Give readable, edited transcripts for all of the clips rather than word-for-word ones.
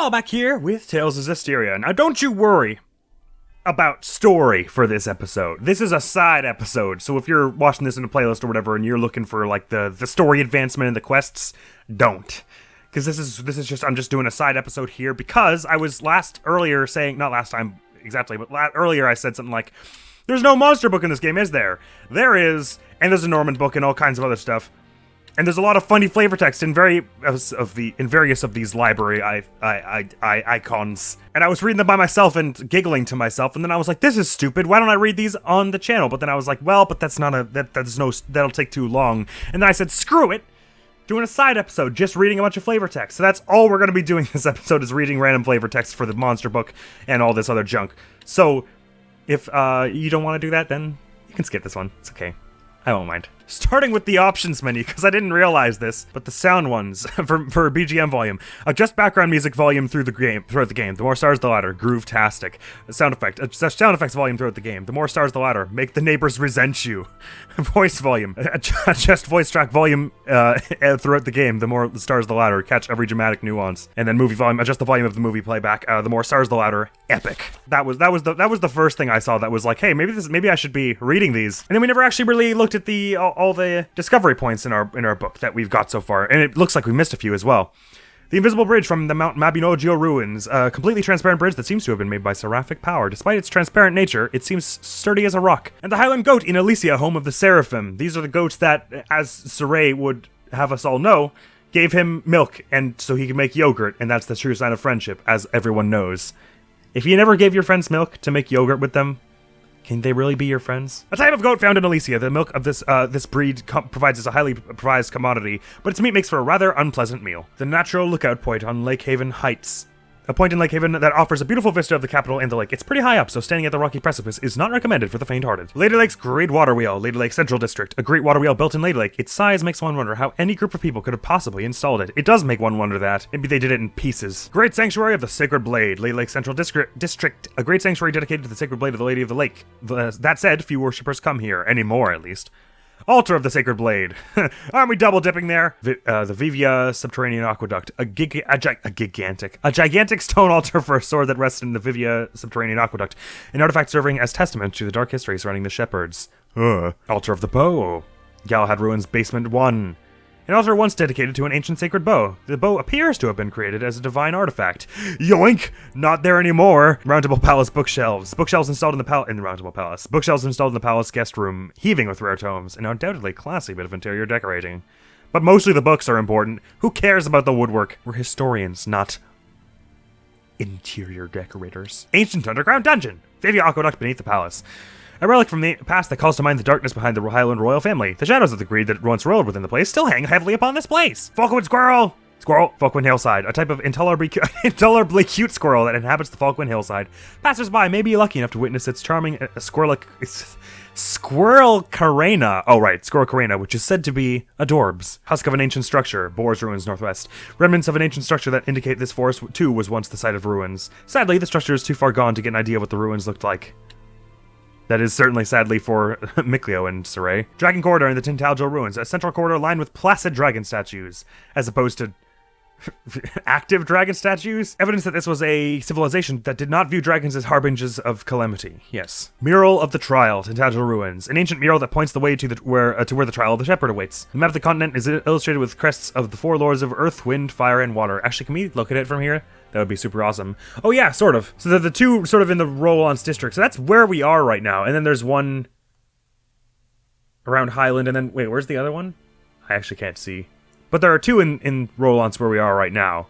Mural back here with Tales of Zestiria. Now don't you worry about story for this episode. This is a side episode, so if you're watching this in a playlist or whatever and you're looking for like the story advancement and the quests, don't. Because this is just, I'm just doing a side episode here because I was earlier saying, not last time exactly, but earlier I said something like, there's no monster book in this game, is there? There is, and there's a Norman book and all kinds of other stuff. And there's a lot of funny flavor text in various of these library icons. And I was reading them by myself and giggling to myself, and then I was like, this is stupid, why don't I read these on the channel? But then I was like, well, but that'll take too long. And then I said, screw it, doing a side episode, just reading a bunch of flavor text. So that's all we're gonna be doing this episode, is reading random flavor text for the monster book and all this other junk. So if you don't want to do that, then you can skip this one, it's okay. I won't mind. Starting with the options menu, because I didn't realize this, but the sound ones for BGM volume. Adjust background music volume throughout the game. The more stars, the louder. Groove-tastic. Sound effects volume throughout the game. The more stars, the louder. Make the neighbors resent you. Voice volume. Adjust voice track volume throughout the game. The more the stars, the louder. Catch every dramatic nuance. And then movie volume. Adjust the volume of the movie playback. The more stars, the louder. Epic. That was the first thing I saw that was like, hey, maybe I should be reading these. And then we never actually really looked at all the discovery points in our book that we've got so far, and it looks like we missed a few as well. The invisible bridge from the Mount Mabinogio ruins, a completely transparent bridge that seems to have been made by seraphic power. Despite its transparent nature, it seems sturdy as a rock. And the Highland goat in Elysia, home of the Seraphim. These are the goats that, as Saray would have us all know, gave him milk, and so he could make yogurt, and that's the true sign of friendship, as everyone knows. If you never gave your friends milk to make yogurt with them, can they really be your friends? A type of goat found in Elysia. The milk of this breed provides as a highly prized commodity, but its meat makes for a rather unpleasant meal. The natural lookout point on Lake Haven Heights. A point in Lake Haven that offers a beautiful vista of the capital and the lake. It's pretty high up, so standing at the rocky precipice is not recommended for the faint-hearted. Lady Lake's Great Water Wheel. Lady Lake Central District. A great water wheel built in Lady Lake. Its size makes one wonder how any group of people could have possibly installed it. It does make one wonder that. Maybe they did it in pieces. Great Sanctuary of the Sacred Blade. Lady Lake Central District. A great sanctuary dedicated to the Sacred Blade of the Lady of the Lake. That said, few worshippers come here. Anymore, at least. Altar of the Sacred Blade. Aren't we double dipping there? The Vivia Subterranean Aqueduct. A gigantic stone altar for a sword that rests in the Vivia Subterranean Aqueduct. An artifact serving as testament to the dark history surrounding the shepherds. Altar of the Bow. Galahad Ruins Basement 1. An altar once dedicated to an ancient sacred bow. The bow appears to have been created as a divine artifact. Yoink! Not there anymore. Roundtable Palace bookshelves. Bookshelves installed in the Roundtable Palace. Bookshelves installed in the palace guest room, heaving with rare tomes. An undoubtedly classy bit of interior decorating. But mostly the books are important. Who cares about the woodwork? We're historians, not interior decorators. Ancient underground dungeon. Vivia Aqueduct beneath the palace. A relic from the past that calls to mind the darkness behind the Highland royal family. The shadows of the greed that once roiled within the place still hang heavily upon this place. Falkwind Squirrel! Falkwind Hillside, a type of intolerably cute squirrel that inhabits the Falkwind Hillside. Passers-by may be lucky enough to witness its charming Squirrel Carena. Oh right, Squirrel Carena, which is said to be adorbs. Husk of an ancient structure, Boar's Ruins Northwest. Remnants of an ancient structure that indicate this forest too was once the site of ruins. Sadly, the structure is too far gone to get an idea what the ruins looked like. That is certainly sadly for Mikleo and Saray. Dragon Corridor in the Tagile ruins, a central corridor lined with placid dragon statues, as opposed to active dragon statues. Evidence that this was a civilization that did not view dragons as harbingers of calamity. Yes. Mural of the Trial, Tagile ruins, an ancient mural that points the way to where the trial of the shepherd awaits. The map of the continent is illustrated with crests of the four lords of earth, wind, fire, and water. Actually, can we look at it from here? That would be super awesome. Oh yeah, sort of. So they're the two sort of in the roll-ons district. So that's where we are right now. And then there's one around Highland, and then, wait, where's the other one? I actually can't see. But there are two in roll-ons where we are right now.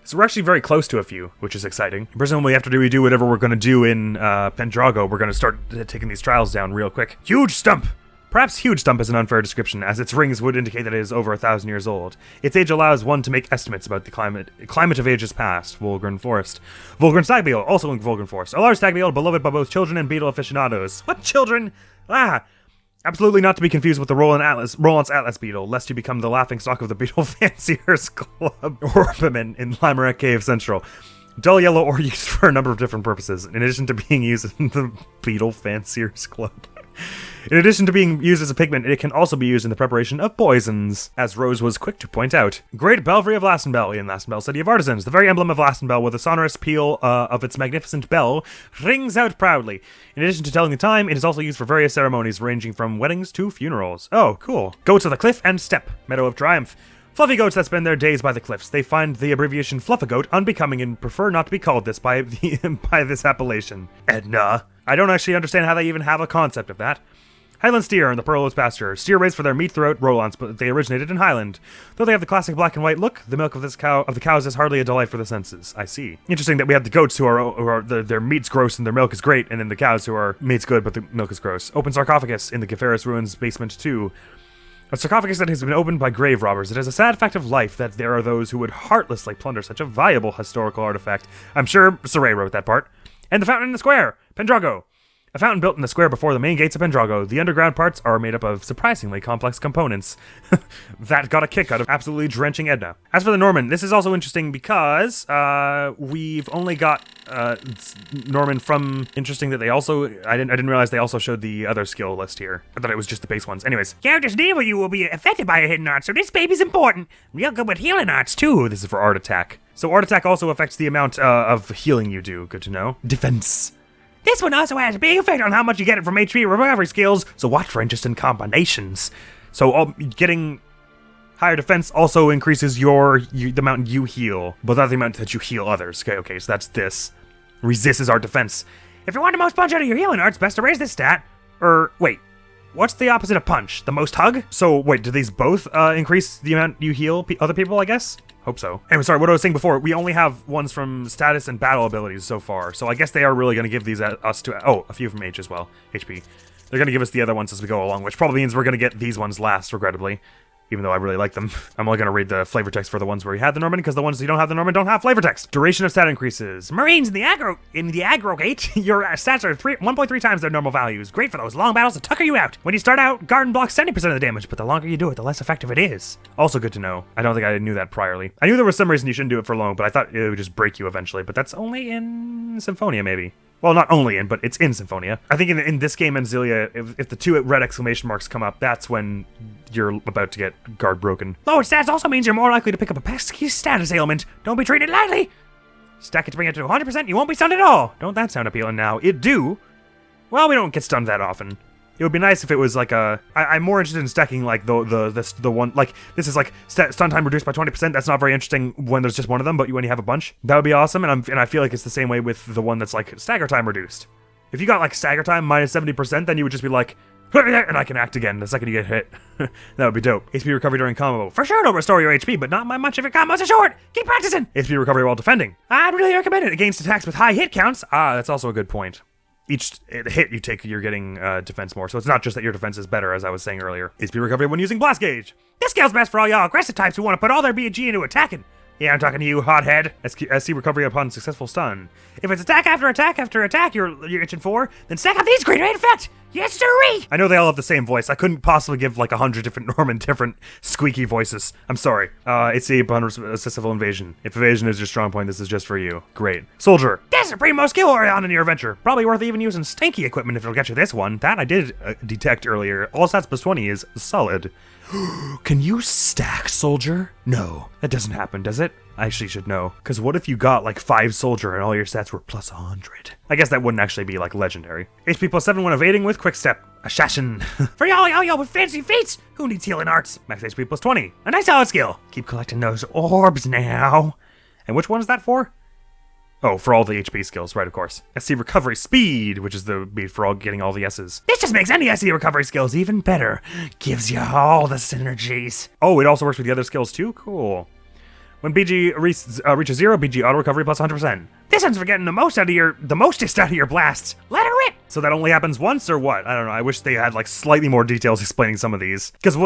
So we're actually very close to a few, which is exciting. Presumably after we do whatever we're going to do in Pendrago, we're going to start taking these trials down real quick. Huge stump! Perhaps huge stump is an unfair description, as its rings would indicate that it is over 1,000 years old. Its age allows one to make estimates about the climate of ages past. Volgren Forest. Volgren Stag Beetle, also in Volgren Forest. A large stag beetle beloved by both children and beetle aficionados. What children? Absolutely not to be confused with the Roland's Atlas beetle, lest you become the laughingstock of the Beetle Fanciers Club Orpiment in Limerence Cave Central. Dull yellow or used for a number of different purposes, in addition to being used in the Beetle Fanciers Club. In addition to being used as a pigment, it can also be used in the preparation of poisons, as Rose was quick to point out. Great Belfry of Lastenbell in Lastenbell City of Artisans. The very emblem of Lastenbell, with the sonorous peal of its magnificent bell, rings out proudly. In addition to telling the time, it is also used for various ceremonies ranging from weddings to funerals. Oh, cool. Goats of the Cliff and Steppe, Meadow of Triumph. Fluffy goats that spend their days by the cliffs. They find the abbreviation fluffagoat unbecoming and prefer not to be called this by this appellation. Edna. I don't actually understand how they even have a concept of that. Highland steer in the Pearl's pasture. Steer raised for their meat throughout Rollants, but they originated in Highland. Though they have the classic black and white look, the milk of the cows is hardly a delight for the senses. I see. Interesting that we have the goats who are their meat's gross and their milk is great, and then the cows who are meat's good but the milk is gross. Open sarcophagus in the Ferris ruins basement 2. A sarcophagus that has been opened by grave robbers. It is a sad fact of life that there are those who would heartlessly plunder such a valuable historical artifact. I'm sure Saray wrote that part. And the fountain in the square, Pendrago. A fountain built in the square before the main gates of Pendrago. The underground parts are made up of surprisingly complex components. That got a kick out of absolutely drenching Edna. As for the Norman, this is also interesting because we've only got Norman from... Interesting that they also... I didn't realize they also showed the other skill list here. I thought it was just the base ones. Anyways. Characters near you will be affected by a hidden art, so this baby's important. Real good with healing arts, too. This is for art attack. So art attack also affects the amount of healing you do. Good to know. Defense. This one also has a big effect on how much you get from HP recovery skills, so watch for interesting combinations. So getting higher defense also increases the amount you heal, but not the amount that you heal others. Okay, so that's this. Resist is our defense. If you want the most punch out of your healing arts, best to raise this stat. Wait, what's the opposite of punch? The most hug? So wait, do these both increase the amount you heal other people, I guess? Hope so. Anyway, sorry, what I was saying before, we only have ones from status and battle abilities so far, so I guess they are really going to give these us to... Oh, a few from H as well. HP. They're going to give us the other ones as we go along, which probably means we're going to get these ones last, regrettably. Even though I really like them. I'm only going to read the flavor text for the ones where you had the Norman, because the ones you don't have the Norman don't have flavor text. Duration of stat increases. Marines in the aggregate, your stats are 1.3 times their normal values. Great for those long battles to tucker you out. When you start out, Garden blocks 70% of the damage, but the longer you do it, the less effective it is. Also good to know. I don't think I knew that priorly. I knew there was some reason you shouldn't do it for long, but I thought it would just break you eventually, but that's only in Symphonia, maybe. Well, not only in, but it's in Symphonia. I think in this game and Zelia, if the two red exclamation marks come up, that's when you're about to get guard broken. Lower stats also means you're more likely to pick up a pesky status ailment. Don't be treated lightly. Stack it to bring it to 100%, you won't be stunned at all. Don't that sound appealing now? It do. Well, we don't get stunned that often. It would be nice if it was like I'm more interested in stacking like the one, like this is like stun time reduced by 20%. That's not very interesting when there's just one of them, but when you have a bunch, that would be awesome. And I feel like it's the same way with the one that's like stagger time reduced. If you got like stagger time minus 70%, then you would just be like, and I can act again the second you get hit. That would be dope. HP recovery during combo. For sure it'll restore your HP, but not by much if your combos are short. Keep practicing. HP recovery while defending. I'd really recommend it against attacks with high hit counts. That's also a good point. Each hit you take, you're getting defense more. So it's not just that your defense is better, as I was saying earlier. HP recovery when using Blast Gauge. This skill's best for all y'all aggressive types who want to put all their BG into attacking. Yeah, I'm talking to you, hothead. SC recovery upon successful stun. If it's attack after attack after attack you're itching for, then stack up these great rate effect. Yes, sirree! I know they all have the same voice. I couldn't possibly give like 100 different Norman different squeaky voices. I'm sorry. It's the upon successful invasion. If evasion is your strong point, this is just for you. Great. Soldier. That's a primo skill early on in your adventure. Probably worth even using stinky equipment if it'll get you this one. That I did detect earlier. All stats plus 20 is solid. Can you stack soldier? No, that doesn't happen, does it? I actually should know. Because what if you got like 5 soldier and all your stats were plus 100? I guess that wouldn't actually be like legendary. HP plus 7 when evading with quick step. Assassin. For y'all with fancy feats. Who needs healing arts? Max HP plus 20. A nice solid skill. Keep collecting those orbs now. And which one is that for? Oh, for all the HP skills, right, of course. SC recovery speed, which is the beat for all getting all the S's. This just makes any SC recovery skills even better. Gives you all the synergies. Oh, it also works with the other skills too? Cool. When BG reaches 0, BG auto recovery plus 100%. This one's for getting the mostest out of your blasts. Let her rip! So that only happens once or what? I don't know. I wish they had like slightly more details explaining some of these. Because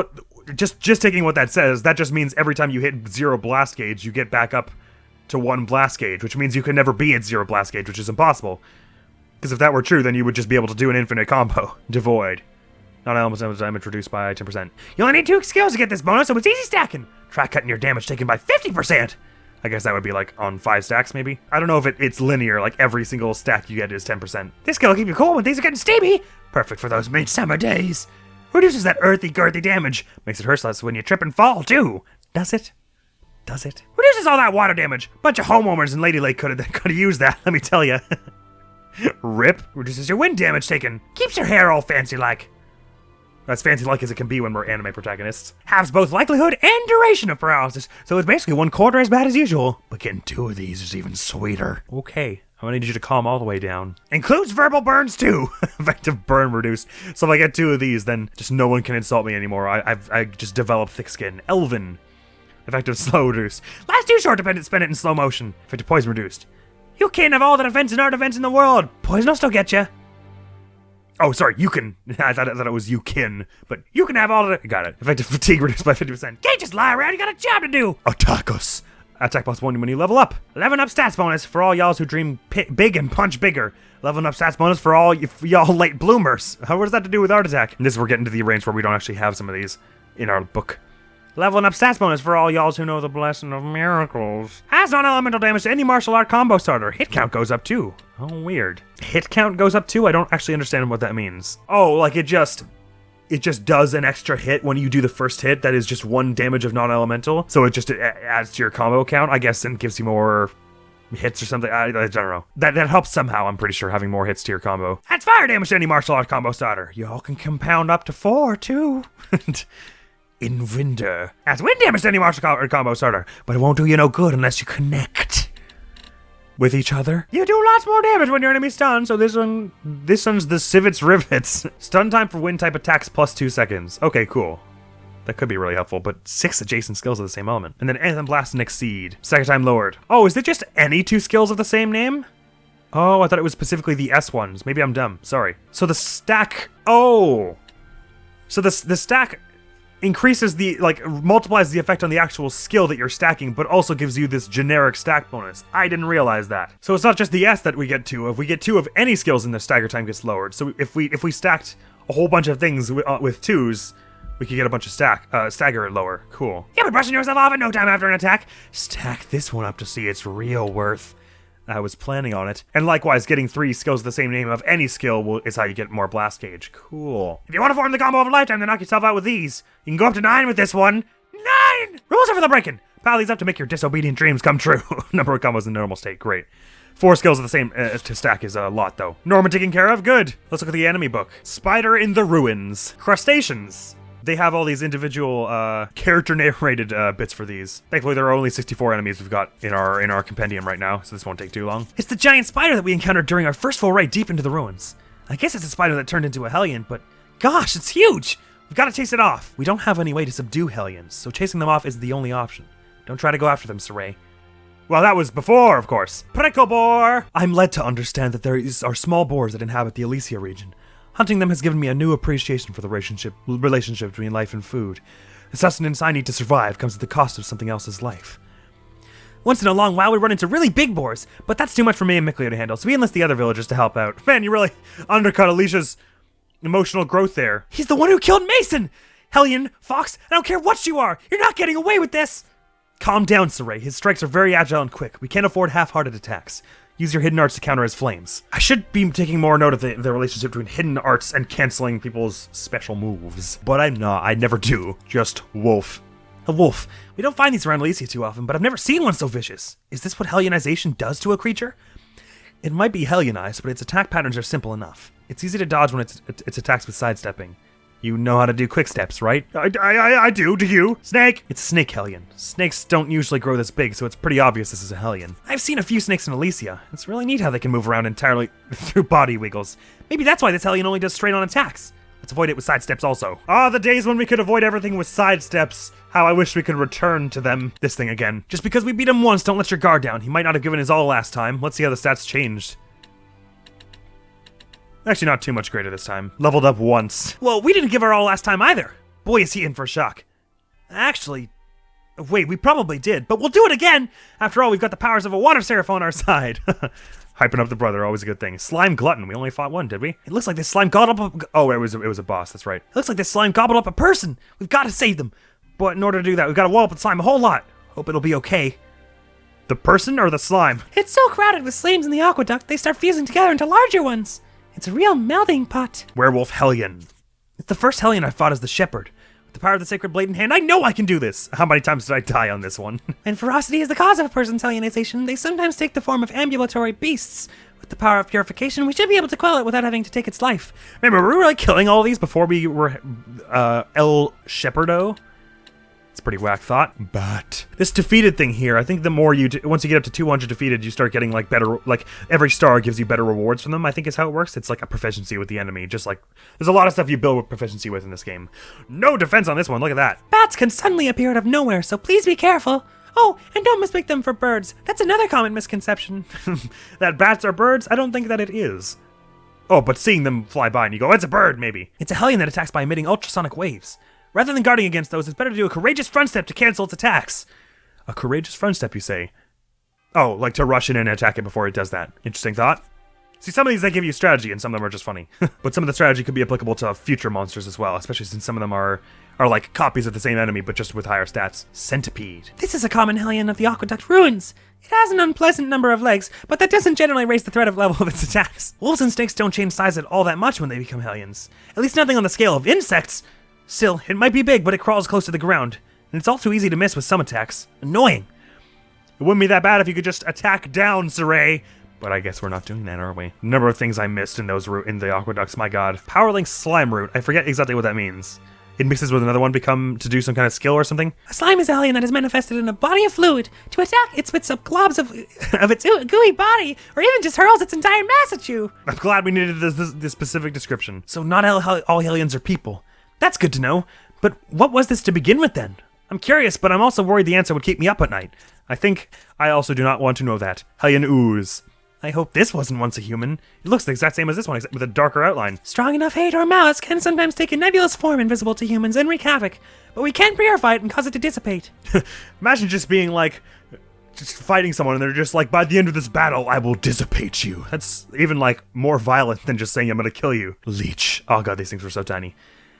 just taking what that says, that just means every time you hit 0 blast gauge, you get back up to 1 blast gauge, which means you can never be at 0 blast gauge, which is impossible. Because if that were true, then you would just be able to do an infinite combo. Devoid. Not elements of damage reduced by 10%. You only need 2 skills to get this bonus, so it's easy stacking. Try cutting your damage taken by 50%. I guess that would be like on 5 stacks maybe. I don't know if it's linear, like every single stack you get is 10%. This skill will keep you cool when things are getting steamy. Perfect for those midsummer days. Reduces that earthy, girthy damage. Makes it hurt less when you trip and fall too. Does it? Does it? Reduces all that water damage. Bunch of homeowners in Lady Lake could have used that, let me tell you. Rip. Reduces your wind damage taken. Keeps your hair all fancy like. As fancy like as it can be when we're anime protagonists. Halves both likelihood and duration of paralysis, so it's basically 1/4 as bad as usual. But getting 2 of these is even sweeter. Okay, I'm gonna need you to calm all the way down. Includes verbal burns too. Effective burn reduced. So if I get 2 of these, then just no one can insult me anymore. I just developed thick skin. Elven. Effective slow reduced. Last 2 short dependent spend it in slow motion. Effective poison reduced. You can't have all the defense and our defense in the world. Poison will still get you. Oh, sorry, you can. I thought it was you can, but you can have all of it. Got it. Effective fatigue reduced by 50%. Can't just lie around, you got a job to do. Attack us. Attack +1 when you level up. Leveling up stats bonus for all y'alls who dream big and punch bigger. Leveling up stats bonus for all y'all late bloomers. What does that have to do with art attack? And this we're getting to the range where we don't actually have some of these in our book. Leveling up stats bonus for all y'alls who know the blessing of miracles. Adds non-elemental damage to any martial art combo starter. Hit count goes up too. Oh, weird. Hit count goes up too? I don't actually understand what that means. Oh, like it just does an extra hit when you do the first hit that is just 1 damage of non-elemental. So it just adds to your combo count, I guess, and gives you more hits or something. I don't know. That helps somehow, I'm pretty sure, having more hits to your combo. Adds fire damage to any martial art combo starter. Y'all can compound up to 4 too. Invinder. Adds wind damage to any martial combo starter, but it won't do you no good unless you connect with each other. You do lots more damage when your enemy's stunned, so this one's the Civets Rivets. Stun time for wind type attacks +2 seconds. Okay, cool. That could be really helpful, but 6 adjacent skills of the same element. And then Anthem Blast and Exceed. Second time lowered. Oh, is it just any 2 skills of the same name? Oh, I thought it was specifically the S ones. Maybe I'm dumb. Sorry. So the stack... Oh! So the stack... increases multiplies the effect on the actual skill that you're stacking, but also gives you this generic stack bonus. I didn't realize that. So it's not just the S that we get 2 of. We get 2 of any skills, and the stagger time gets lowered. So if we stacked a whole bunch of things with 2s, we could get a bunch of stagger lower. Cool. You'll be brushing yourself off in no time after an attack. Stack this one up to see its real worth. I was planning on it. And likewise, getting 3 skills of the same name of any skill is how you get more blast gauge. Cool. If you want to form the combo of a lifetime, then knock yourself out with these. You can go up to 9 with this one. 9! Rules are for the breaking. Pile these up to make your disobedient dreams come true. Number of combos in normal state. Great. 4 skills of the same to stack is a lot, though. Norman taken care of? Good. Let's look at the enemy book. Spider in the Ruins. Crustaceans. They have all these individual character narrated bits for these. Thankfully, there are only 64 enemies we've got in our compendium right now, so this won't take too long. It's the giant spider that we encountered during our first full raid deep into the ruins. I guess it's a spider that turned into a Hellion, but gosh, it's huge! We've got to chase it off. We don't have any way to subdue Hellions, so chasing them off is the only option. Don't try to go after them, Saray. Well, that was before, of course. Prickle boar! I'm led to understand that there are small boars that inhabit the Elysia region. Hunting them has given me a new appreciation for the relationship between life and food. The sustenance I need to survive comes at the cost of something else's life. Once in a long while, we run into really big boars, but that's too much for me and Mikleo to handle, so we enlist the other villagers to help out. Man, you really undercut Alicia's emotional growth there. He's the one who killed Mason! Hellion, Fox, I don't care what you are! You're not getting away with this! Calm down, Saray. His strikes are very agile and quick. We can't afford half-hearted attacks. Use your hidden arts to counter his flames. I should be taking more note of the relationship between hidden arts and canceling people's special moves. But I'm not. I never do. Just wolf. A wolf. We don't find these around Elysia too often, but I've never seen one so vicious. Is this what Hellionization does to a creature? It might be Hellionized, but its attack patterns are simple enough. It's easy to dodge when it's attacks with sidestepping. You know how to do quick steps, right? I do you? Snake! It's a snake Hellion. Snakes don't usually grow this big, so it's pretty obvious this is a Hellion. I've seen a few snakes in Elysia. It's really neat how they can move around entirely through body wiggles. Maybe that's why this Hellion only does straight-on attacks. Let's avoid it with sidesteps also. The days when we could avoid everything with sidesteps. How I wish we could return to them. This thing again. Just because we beat him once, don't let your guard down. He might not have given his all last time. Let's see how the stats changed. Actually, not too much greater this time. Leveled up once. Well, we didn't give our all last time either. Boy, is he in for a shock. Actually, wait, we probably did, but we'll do it again. After all, we've got the powers of a water seraph on our side. Hyping up the brother, always a good thing. Slime glutton, we only fought one, did we? It looks like this slime gobbled up it was a boss, that's right. It looks like this slime gobbled up a person. We've got to save them. But in order to do that, we've got to wall up with slime a whole lot. Hope it'll be okay. The person or the slime? It's so crowded with slimes in the aqueduct, they start fusing together into larger ones. It's a real melting pot. Werewolf Hellion. It's the first Hellion I fought as the shepherd. With the power of the sacred blade in hand, I know I can do this! How many times did I die on this one? And ferocity is the cause of a person's Hellionization. They sometimes take the form of ambulatory beasts. With the power of purification, we should be able to quell it without having to take its life. Remember, we were like killing all these before we were El Shepherdo. It's pretty whack thought. But this defeated thing here, I think the more you once you get up to 200 defeated, you start getting like better, like every star gives you better rewards from them, I think is how it works. It's like a proficiency with the enemy, just like there's a lot of stuff you build with proficiency with in this game. No defense on this one, look at that. Bats can suddenly appear out of nowhere, so please be careful. Oh, and don't mistake them for birds. That's another common misconception. That bats are birds? I don't think that it is. Oh, but seeing them fly by and you go, it's a bird, maybe. It's a Hellion that attacks by emitting ultrasonic waves. Rather than guarding against those, it's better to do a courageous front step to cancel its attacks. A courageous front step, you say? Oh, like to rush in and attack it before it does that. Interesting thought. See, some of these, they give you strategy, and some of them are just funny. But some of the strategy could be applicable to future monsters as well, especially since some of them are like copies of the same enemy, but just with higher stats. Centipede. This is a common Hellion of the Aqueduct Ruins. It has an unpleasant number of legs, but that doesn't generally raise the threat of level of its attacks. Wolves and snakes don't change size at all that much when they become Hellions. At least nothing on the scale of insects. Still, it might be big, but it crawls close to the ground, and it's all too easy to miss with some attacks. Annoying. It wouldn't be that bad if you could just attack down, Saray. But I guess we're not doing that, are we? The number of things I missed in those in the aqueducts, my god. Power Link Slime Root. I forget exactly what that means. It mixes with another one to do some kind of skill or something? A slime is a Hellion that is manifested in a body of fluid. To attack, it spits up globs of its gooey body, or even just hurls its entire mass at you. I'm glad we needed this specific description. So not all Hellions are people. That's good to know. But what was this to begin with then? I'm curious, but I'm also worried the answer would keep me up at night. I think I also do not want to know that. Hellion Ooze. I hope this wasn't once a human. It looks the exact same as this one, except with a darker outline. Strong enough hate or malice can sometimes take a nebulous form invisible to humans and wreak havoc, but we can purify it and cause it to dissipate. Imagine just being like, just fighting someone and they're just like, by the end of this battle, I will dissipate you. That's even like more violent than just saying I'm gonna kill you. Leech. Oh god, these things were so tiny.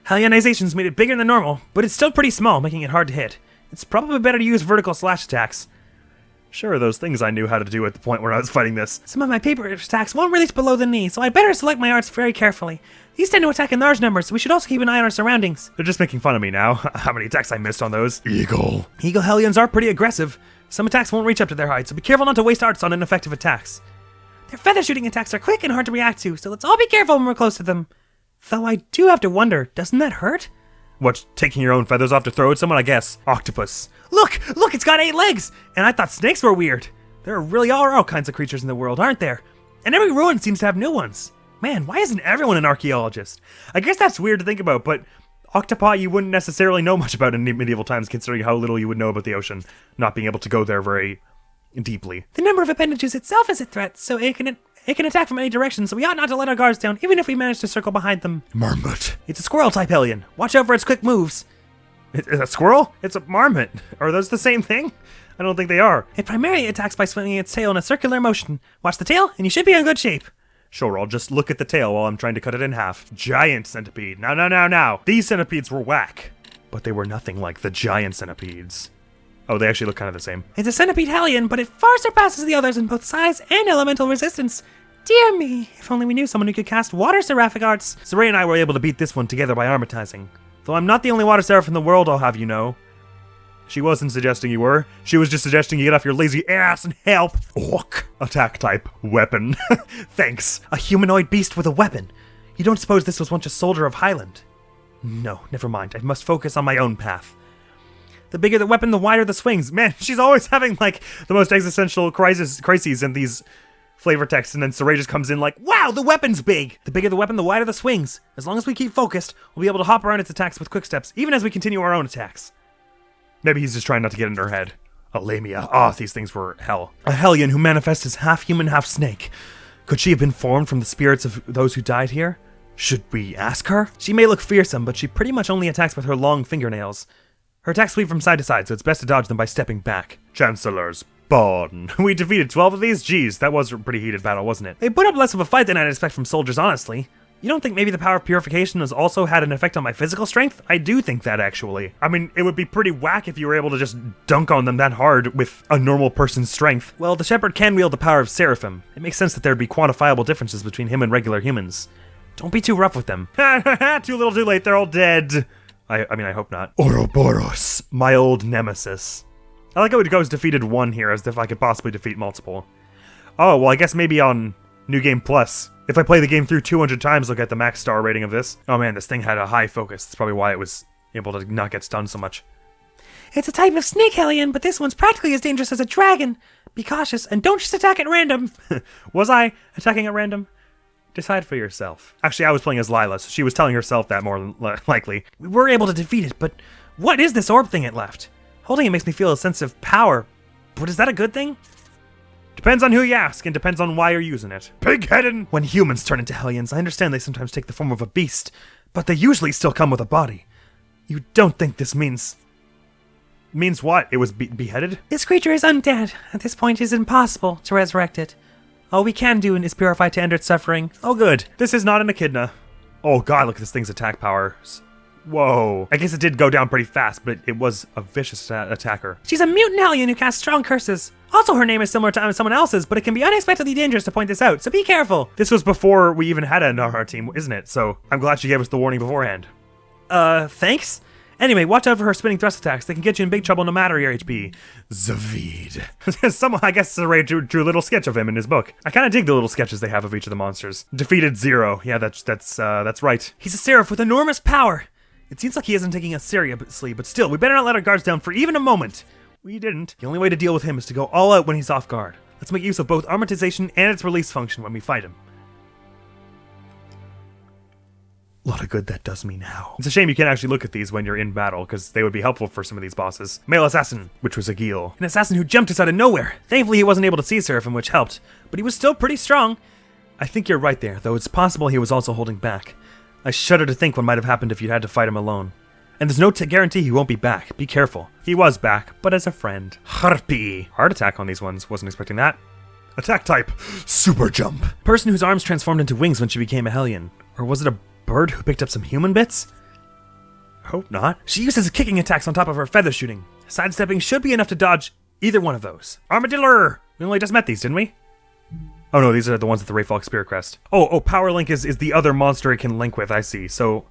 Hellionization's made it bigger than normal, but it's still pretty small, making it hard to hit. It's probably better to use vertical slash attacks. Sure, those things I knew how to do at the point where I was fighting this. Some of my paper attacks won't release below the knee, so I'd better select my arts very carefully. These tend to attack in large numbers, so we should also keep an eye on our surroundings. They're just making fun of me now. How many attacks I missed on those. Eagle Hellions are pretty aggressive. Some attacks won't reach up to their height, so be careful not to waste arts on ineffective attacks. Their feather shooting attacks are quick and hard to react to, so let's all be careful when we're close to them. Though I do have to wonder, doesn't that hurt? What, taking your own feathers off to throw at someone, I guess? Octopus. Look, it's got 8 legs! And I thought snakes were weird. There really are all kinds of creatures in the world, aren't there? And every ruin seems to have new ones. Man, why isn't everyone an archaeologist? I guess that's weird to think about, but octopi you wouldn't necessarily know much about in medieval times, considering how little you would know about the ocean, not being able to go there very deeply. The number of appendages itself is a threat, so it can attack from any direction, so we ought not to let our guards down, even if we manage to circle behind them. Marmot. It's a squirrel-type Hellion. Watch out for its quick moves. It's a squirrel? It's a marmot. Are those the same thing? I don't think they are. It primarily attacks by swinging its tail in a circular motion. Watch the tail, and you should be in good shape. Sure, I'll just look at the tail while I'm trying to cut it in half. Giant centipede. Now. These centipedes were whack, but they were nothing like the giant centipedes. Oh, they actually look kind of the same. It's a centipede Hellion, but it far surpasses the others in both size and elemental resistance. Dear me, if only we knew someone who could cast water seraphic arts. Saray and I were able to beat this one together by armatizing. Though I'm not the only water seraph in the world, I'll have you know. She wasn't suggesting you were. She was just suggesting you get off your lazy ass and help. Orc. Attack type. Weapon. Thanks. A humanoid beast with a weapon. You don't suppose this was once a soldier of Highland? No, never mind. I must focus on my own path. The bigger the weapon, the wider the swings. Man, she's always having, like, the most existential crises in these flavor texts, and then Saray just comes in like, wow, the weapon's big! The bigger the weapon, the wider the swings. As long as we keep focused, we'll be able to hop around its attacks with quick steps, even as we continue our own attacks. Maybe he's just trying not to get in her head. A lamia. Oh, these things were hell. A Hellion who manifests as half human, half snake. Could she have been formed from the spirits of those who died here? Should we ask her? She may look fearsome, but she pretty much only attacks with her long fingernails. Her attacks sweep from side to side, so it's best to dodge them by stepping back. Chancellor's Pawn. We defeated 12 of these? Jeez, that was a pretty heated battle, wasn't it? They put up less of a fight than I'd expect from soldiers, honestly. You don't think maybe the power of purification has also had an effect on my physical strength? I do think that, actually. I mean, it would be pretty whack if you were able to just dunk on them that hard with a normal person's strength. Well, the Shepherd can wield the power of Seraphim. It makes sense that there'd be quantifiable differences between him and regular humans. Don't be too rough with them. Too little too late, they're all dead. I mean, I hope not. Ouroboros, my old nemesis. I like how it goes defeated 1 here, as if I could possibly defeat multiple. Oh, well, I guess maybe on New Game Plus. If I play the game through 200 times, I'll get the max star rating of this. Oh man, this thing had a high focus. That's probably why it was able to not get stunned so much. It's a type of snake hellion, but this one's practically as dangerous as a dragon. Be cautious, and don't just attack at random. Was I attacking at random? Decide for yourself. Actually, I was playing as Lila, so she was telling herself that more than likely. We were able to defeat it, but what is this orb thing it left? Holding it makes me feel a sense of power, but is that a good thing? Depends on who you ask, and depends on why you're using it. Pig-headed! When humans turn into hellions, I understand they sometimes take the form of a beast, but they usually still come with a body. You don't think this means... Means what? It was beheaded? This creature is undead. At this point, it is impossible to resurrect it. All we can do is purify to end its suffering. Oh good. This is not an echidna. Oh god, look at this thing's attack powers. Whoa. I guess it did go down pretty fast, but it was a vicious attacker. She's a mutant hellion who casts strong curses. Also, her name is similar to someone else's, but it can be unexpectedly dangerous to point this out, so be careful. This was before we even had a on our team, isn't it? So I'm glad she gave us the warning beforehand. Thanks? Anyway, watch out for her spinning thrust attacks. They can get you in big trouble no matter your HP. Zavid. Someone, I guess, Ray drew a little sketch of him in his book. I kind of dig the little sketches they have of each of the monsters. Defeated 0. Yeah, that's right. He's a seraph with enormous power. It seems like he isn't taking us seriously, but still, we better not let our guards down for even a moment. We didn't. The only way to deal with him is to go all out when he's off guard. Let's make use of both armatization and its release function when we fight him. A lot of good that does me now. It's a shame you can't actually look at these when you're in battle, because they would be helpful for some of these bosses. Male Assassin, which was a Gil. An assassin who jumped us out of nowhere. Thankfully he wasn't able to see Seraphim, which helped, but he was still pretty strong. I think you're right there, though it's possible he was also holding back. I shudder to think what might have happened if you'd had to fight him alone. And there's no guarantee he won't be back. Be careful. He was back, but as a friend. Harpy. Heart attack on these ones. Wasn't expecting that. Attack type. Super jump. Person whose arms transformed into wings when she became a hellion. Or was it a bird who picked up some human bits? Hope not. She uses kicking attacks on top of her feather shooting. Sidestepping should be enough to dodge either one of those. Armadillo! We only just met these, didn't we? Oh no, these are the ones at the Rayfalk Spear Crest. Oh, Power Link is the other monster it can link with, I see. So,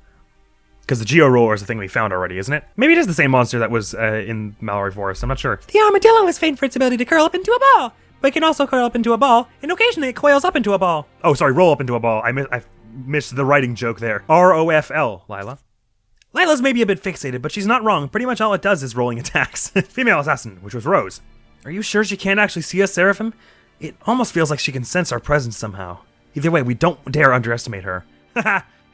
because the Geo Roller is the thing we found already, isn't it? Maybe it is the same monster that was in Mallory Forest, I'm not sure. The armadillo is famed for its ability to curl up into a ball, but it can also curl up into a ball, and occasionally it coils up into a ball. Oh, sorry, roll up into a ball. I missed the writing joke there. ROFL, Lila. Lila's maybe a bit fixated, but she's not wrong. Pretty much all it does is rolling attacks. Female Assassin, which was Rose. Are you sure she can't actually see us, Seraphim? It almost feels like she can sense our presence somehow. Either way, we don't dare underestimate her.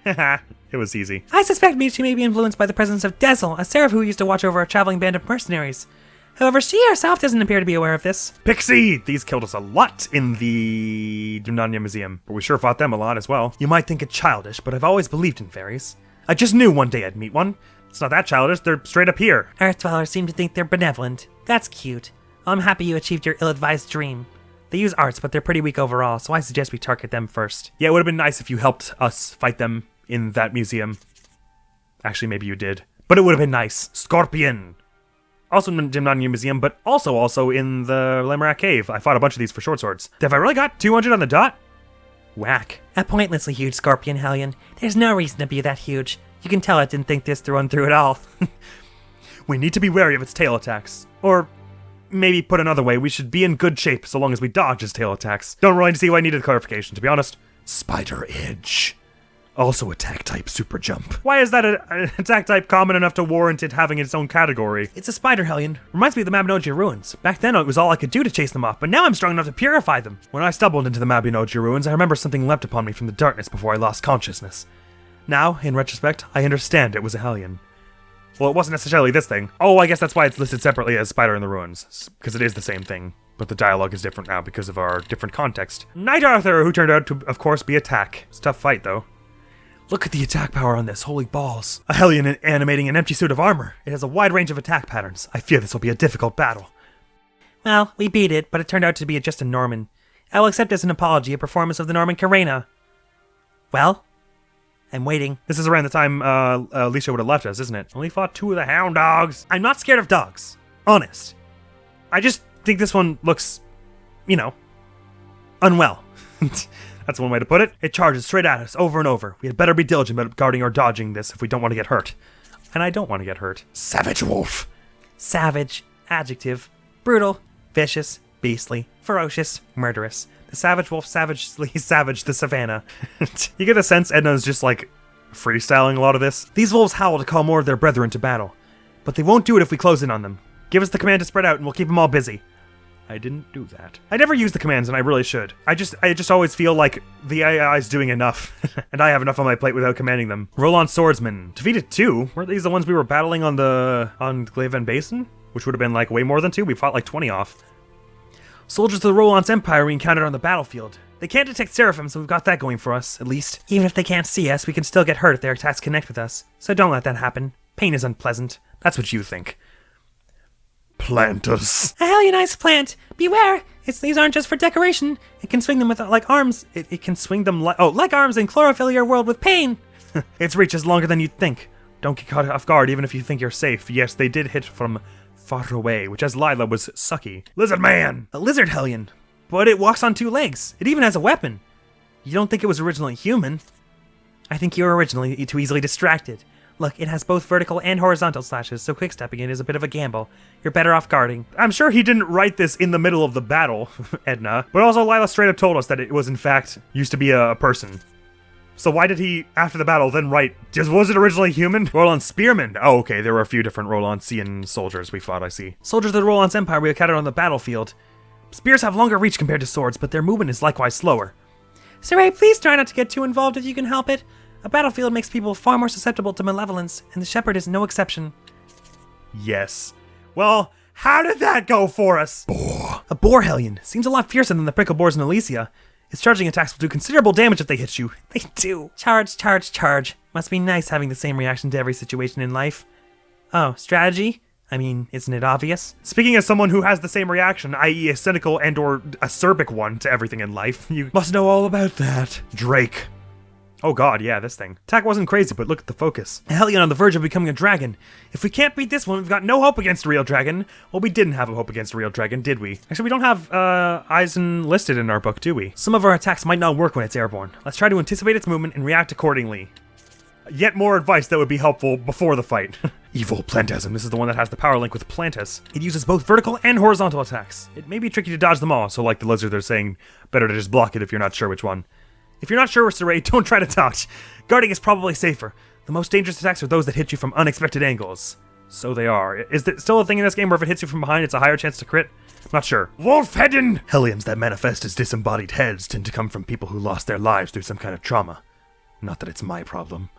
It was easy. I suspect she may be influenced by the presence of Dezel, a seraph who used to watch over a traveling band of mercenaries. However, she herself doesn't appear to be aware of this. Pixie! These killed us a lot in the Dumnanya Museum, but we sure fought them a lot as well. You might think it childish, but I've always believed in fairies. I just knew one day I'd meet one. It's not that childish, they're straight up here. Earth dwellers seem to think they're benevolent. That's cute. I'm happy you achieved your ill-advised dream. They use arts, but they're pretty weak overall, so I suggest we target them first. Yeah, it would have been nice if you helped us fight them in that museum. Actually, maybe you did. But it would have been nice. Scorpion! Also in the Dimnanya Museum, but also in the Lemurac Cave. I fought a bunch of these for short swords. Have I really got 200 on the dot? Whack. A pointlessly huge scorpion hellion. There's no reason to be that huge. You can tell it didn't think this through and through at all. We need to be wary of its tail attacks. Or maybe put another way, we should be in good shape so long as we dodge its tail attacks. Don't really see why I needed clarification, to be honest. Spider Edge. Also attack type super jump. Why is that an attack type common enough to warrant it having its own category? It's a spider hellion. Reminds me of the Mabinogio ruins. Back then it was all I could do to chase them off, but now I'm strong enough to purify them. When I stumbled into the Mabinogio ruins, I remember something leapt upon me from the darkness before I lost consciousness. Now, in retrospect, I understand it was a hellion. Well, it wasn't necessarily this thing. Oh, I guess that's why it's listed separately as Spider in the Ruins, because it is the same thing. But the dialogue is different now because of our different context. Knight Arthur, who turned out to, of course, be attack. It's a tough fight, though. Look at the attack power on this, holy balls. A hellion animating an empty suit of armor. It has a wide range of attack patterns. I fear this will be a difficult battle. Well, we beat it, but it turned out to be just a Norman. I will accept as an apology a performance of the Norman Carena. Well? I'm waiting. This is around the time Alicia would have left us, isn't it? Only fought 2 of the hound dogs. I'm not scared of dogs. Honest. I just think this one looks, unwell. That's one way to put it. It charges straight at us over and over. We had better be diligent about guarding or dodging this if we don't want to get hurt. And I don't want to get hurt. Savage wolf. Savage, adjective, brutal, vicious, beastly, ferocious, murderous. The savage wolf savagely savaged the savannah. You get the sense Edna's just like freestyling a lot of this. These wolves howl to call more of their brethren to battle, but they won't do it if we close in on them. Give us the command to spread out and we'll keep them all busy. I didn't do that. I never use the commands and I really should. I just always feel like the AI is doing enough and I have enough on my plate without commanding them. Roll on swordsman. Defeated 2? Weren't these the ones we were battling on Glaven Basin? Which would have been like way more than 2. We fought like 20 off. Soldiers of the Roland's Empire we encountered on the battlefield. They can't detect Seraphim, so we've got that going for us, at least. Even if they can't see us, we can still get hurt if their attacks connect with us. So don't let that happen. Pain is unpleasant. That's what you think. Planters. A Helionized plant! Beware! These aren't just for decoration. It can swing them with, like, arms. It can swing them like arms and chlorophyll your world with pain! Its reach is longer than you'd think. Don't get caught off guard even if you think you're safe. Yes, they did hit from far away, which as Lila was sucky. Lizard man! A lizard hellion. But it walks on 2 legs. It even has a weapon. You don't think it was originally human? I think you were originally too easily distracted. Look, it has both vertical and horizontal slashes, so quick-stepping it is a bit of a gamble. You're better off guarding. I'm sure he didn't write this in the middle of the battle, Edna. But also Lila straight up told us that it was in fact used to be a person. So why did he, after the battle, then write, was it originally human? Roland Spearman. Oh, okay, there were a few different Rolandsian soldiers we fought, I see. Soldiers of the Roland's Empire we encountered on the battlefield. Spears have longer reach compared to swords, but their movement is likewise slower. Saray, please try not to get too involved if you can help it. A battlefield makes people far more susceptible to malevolence, and the Shepherd is no exception. Yes. Well, how did that go for us? Boar. A boar hellion. Seems a lot fiercer than the prickle boars in Elysia. Its charging attacks will do considerable damage if they hit you. They do. Charge, charge, charge. Must be nice having the same reaction to every situation in life. Oh, strategy? I mean, isn't it obvious? Speaking as someone who has the same reaction, i.e. a cynical and or acerbic one to everything in life, you must know all about that. Drake. Oh god, yeah, this thing. Attack wasn't crazy, but look at the focus. A hellion on the verge of becoming a dragon. If we can't beat this one, we've got no hope against a real dragon. Well, we didn't have a hope against a real dragon, did we? Actually, we don't have Eisen listed in our book, do we? Some of our attacks might not work when it's airborne. Let's try to anticipate its movement and react accordingly. Yet more advice that would be helpful before the fight. Evil Plantasm. This is the one that has the power link with Plantus. It uses both vertical and horizontal attacks. It may be tricky to dodge them all, so like the lizard, they're saying better to just block it if you're not sure which one. If you're not sure, Saray, don't try to dodge. Guarding is probably safer. The most dangerous attacks are those that hit you from unexpected angles. So they are. Is there still a thing in this game where if it hits you from behind, it's a higher chance to crit? I'm not sure. Wolf-headed! Hellions that manifest as disembodied heads tend to come from people who lost their lives through some kind of trauma. Not that it's my problem.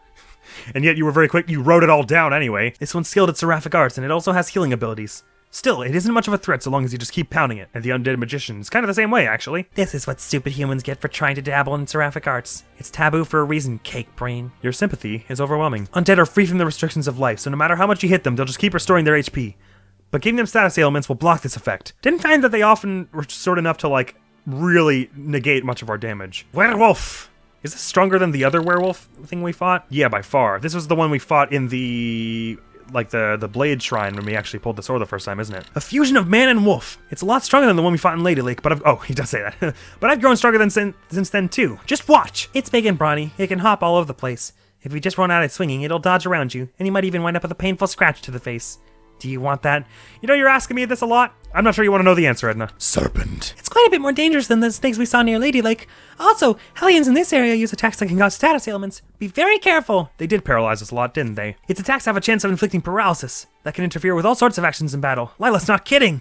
And yet you were very quick, you wrote it all down anyway. This one's skilled at seraphic arts, and it also has healing abilities. Still, it isn't much of a threat so long as you just keep pounding it. And the undead magician is kind of the same way, actually. This is what stupid humans get for trying to dabble in seraphic arts. It's taboo for a reason, cake brain. Your sympathy is overwhelming. Undead are free from the restrictions of life, so no matter how much you hit them, they'll just keep restoring their HP. But giving them status ailments will block this effect. Didn't find that they often restored enough to, like, really negate much of our damage. Werewolf! Is this stronger than the other werewolf thing we fought? Yeah, by far. This was the one we fought in the Blade Shrine when we actually pulled the sword the first time, isn't it? A fusion of man and wolf. It's a lot stronger than the one we fought in Lady Lake, but oh, he does say that. But I've grown stronger since then too. Just watch! It's big and brawny. It can hop all over the place. If you just run at it swinging, it'll dodge around you, and you might even wind up with a painful scratch to the face. Do you want that? You know, you're asking me this a lot. I'm not sure you want to know the answer, Edna. Serpent. It's quite a bit more dangerous than the snakes we saw near Lady Lake. Also, hellions in this area use attacks that can cause status ailments. Be very careful. They did paralyze us a lot, didn't they? Its attacks have a chance of inflicting paralysis. That can interfere with all sorts of actions in battle. Lila's not kidding.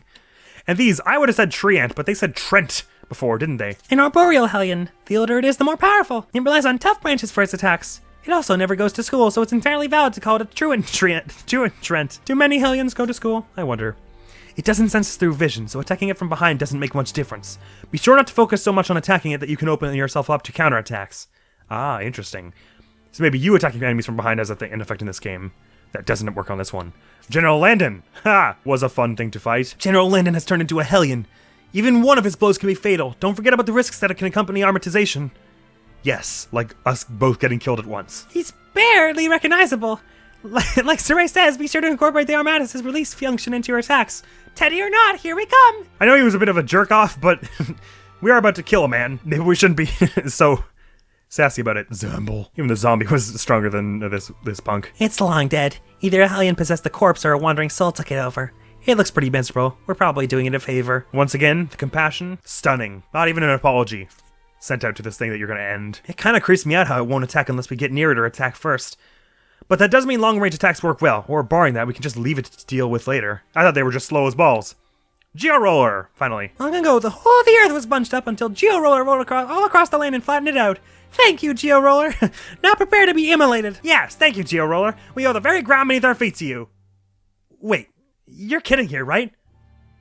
And these, I would have said treant, but they said Trent before, didn't they? An arboreal hellion. The older it is, the more powerful. It relies on tough branches for its attacks. It also never goes to school, so it's entirely valid to call it a truant Trent. Do many hellions go to school? I wonder. It doesn't sense through vision, so attacking it from behind doesn't make much difference. Be sure not to focus so much on attacking it that you can open yourself up to counterattacks. Ah, interesting. So maybe you attacking enemies from behind has an effect in this game. That doesn't work on this one. General Landon! Ha! Was a fun thing to fight. General Landon has turned into a hellion. Even one of his blows can be fatal. Don't forget about the risks that it can accompany armatization. Yes, like us both getting killed at once. He's barely recognizable. Like Saray says, be sure to incorporate the Armatus' release function into your attacks. Teddy or not, here we come! I know he was a bit of a jerk-off, but we are about to kill a man. Maybe we shouldn't be so sassy about it. Zomble. Even the zombie was stronger than this punk. It's long dead. Either a Hellion possessed the corpse or a wandering soul took it over. It looks pretty miserable. We're probably doing it a favor. Once again, the compassion, stunning. Not even an apology sent out to this thing that you're gonna end. It kind of creeps me out how it won't attack unless we get near it or attack first. But that does mean long-range attacks work well, or barring that, we can just leave it to deal with later. I thought they were just slow as balls. Geo-Roller, finally. Long ago, the whole of the Earth was bunched up until Geo-Roller rolled all across the land and flattened it out. Thank you, Geo-Roller. Now prepare to be immolated. Yes, thank you, Geo-Roller. We owe the very ground beneath our feet to you. Wait, you're kidding here, right?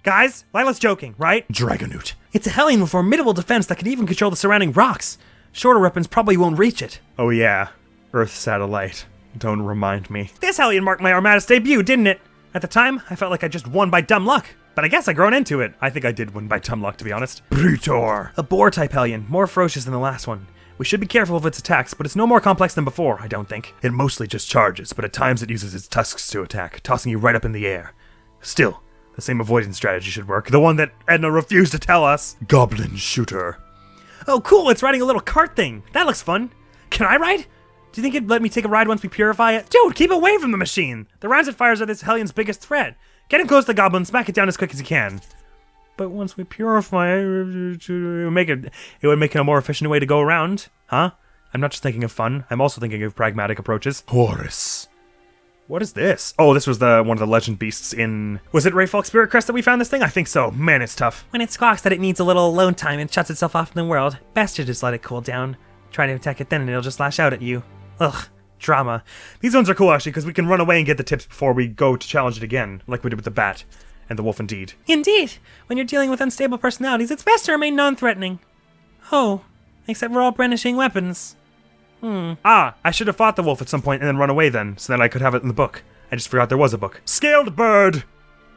Guys, Lila's joking, right? Dragonoot. It's a Hellion with formidable defense that can even control the surrounding rocks. Shorter weapons probably won't reach it. Oh yeah, Earth satellite. Don't remind me. This Hellion marked my Armatus debut, didn't it? At the time, I felt like I just won by dumb luck. But I guess I've grown into it. I think I did win by dumb luck, to be honest. Brutor. A boar-type Hellion, more ferocious than the last one. We should be careful of its attacks, but it's no more complex than before, I don't think. It mostly just charges, but at times it uses its tusks to attack, tossing you right up in the air. Still, the same avoidance strategy should work. The one that Edna refused to tell us. Goblin Shooter. Oh cool, it's riding a little cart thing. That looks fun. Can I ride? Do you think it'd let me take a ride once we purify it? Dude, keep away from the machine! The rounds it fires are this Hellion's biggest threat. Get in close to the goblin, smack it down as quick as you can. But once we purify it, it would make it a more efficient way to go around. Huh? I'm not just thinking of fun, I'm also thinking of pragmatic approaches. Horus. What is this? Oh, this was one of the legend beasts in... Was it Rayfolk Spirit Crest that we found this thing? I think so. Man, it's tough. When it squawks that it needs a little alone time and shuts itself off from the world, best to just let it cool down. Try to attack it then and it'll just lash out at you. Ugh, drama. These ones are cool actually because we can run away and get the tips before we go to challenge it again, like we did with the bat and the wolf indeed. Indeed. When you're dealing with unstable personalities, it's best to remain non-threatening. Oh, except we're all brandishing weapons. Ah, I should have fought the wolf at some point and then run away then, so that I could have it in the book. I just forgot there was a book. Scaled bird!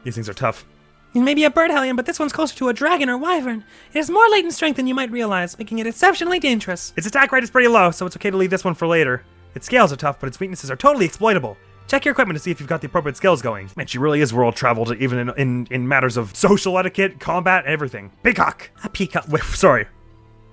These things are tough. It may be a bird Hellion, but this one's closer to a dragon or wyvern. It has more latent strength than you might realize, making it exceptionally dangerous. Its attack rate is pretty low, so it's okay to leave this one for later. Its scales are tough, but its weaknesses are totally exploitable. Check your equipment to see if you've got the appropriate skills going. Man, she really is world-traveled, even in matters of social etiquette, combat, everything. Peacock! A peacock. Wait, sorry.